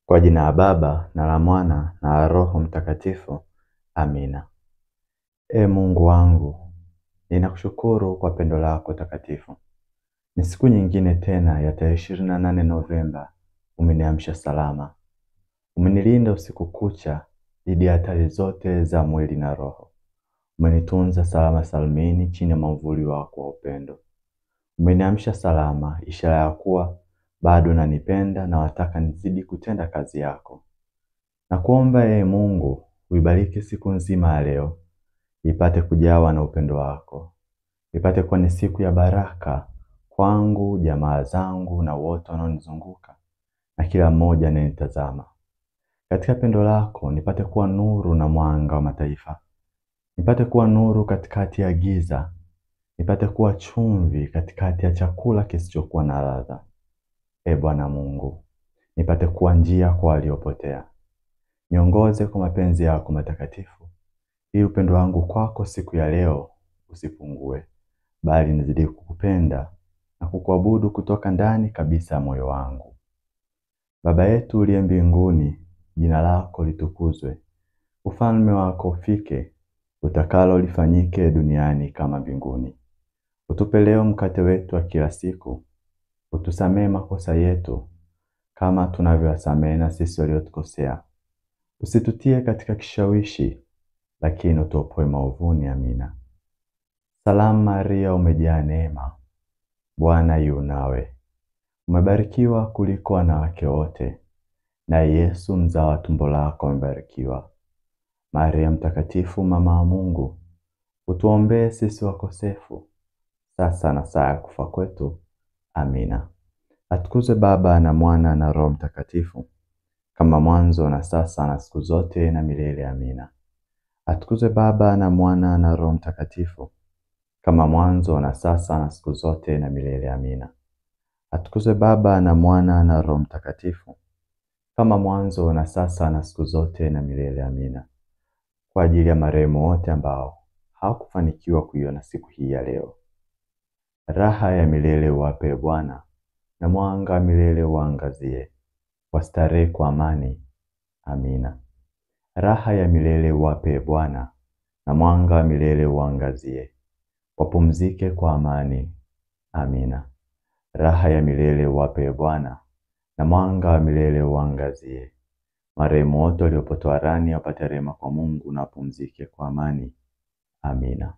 Kwa jina la Baba na la Mwana na la Roho Mtakatifu. Amina. Mungu wangu, ninakushukuru kwa pendo lako takatifu. Ni siku nyingine tena ya tarehe 28 Novemba, umeniamsha salama. Umenilinda usiku kucha dhidi ya hatari zote za mwili na roho. Umenitunza salama salmini chini ya mwavuli wako wa upendo. Umeniamsha salama, ishara ya kuwa bado unanipenda na wataka nizidi kutenda kazi yako. Na kuomba Mungu, uibariki siku nzima ya leo, ipate kujawa na upendo wako. Ipate kuwa ni siku ya baraka kwangu, jamaa zangu na wote wanaonizunguka na kila mmoja anayenitazama. Katika pendo lako nipate kuwa nuru na mwanga wa mataifa. Nipate kuwa nuru katikati ya giza. Nipate kuwa chumvi katikati ya chakula kisichokuwa na ladha. Bwana Mungu, nipate kuwa njia kwa waliopotea. Niongoze kwa mapenzi yako matakatifu, ili upendo wangu kwako siku ya leo usipungue, bali nizidi kukupenda na kukuabudu kutoka ndani kabisa ya moyo wangu. Baba yetu uliye mbinguni, jina lako litukuzwe. Ufalme wako ufike, utakalo lifanyike duniani kama mbinguni. Utupe leo mkate wetu wa kila siku. Utusamee makosa yetu kama tunavyowasamehe na sisi waliotukosea. Usitutie katika kishawishi, lakini utuopoe maovuni. Amina. Salamu Maria, umejaa neema, Bwana yu nawe. Umebarikiwa kuliko wanawake wote, na Yesu mzao wa tumbo lako amebarikiwa. Maria mtakatifu, mama wa Mungu, utuombee sisi wakosefu, sasa na saa ya kufa kwetu. Amina. Atukuzwe Baba na Mwana na Roho Mtakatifu, kama mwanzo na sasa na siku zote na milele. Amina. Atukuzwe Baba na Mwana na Roho Mtakatifu, kama mwanzo na sasa na siku zote na milele. Amina. Atukuzwe Baba na Mwana na Roho Mtakatifu, kama mwanzo na sasa na siku zote na milele. Amina. Kwa ajili ya marehemu wote ambao hawakufanikiwa kuiona siku hii ya leo, raha ya milele uwape Bwana, na mwanga wa milele uangazie, wastarehe kwa amani. Amina. Raha ya milele uwape Bwana, na mwanga wa milele uangazie, wapumzike kwa amani. Amina. Raha ya milele uwape Bwana, na mwanga wa milele uangazie, marehemu wote waliopotoa rani wapate rehema kwa Mungu na wapumzike kwa amani. Amina.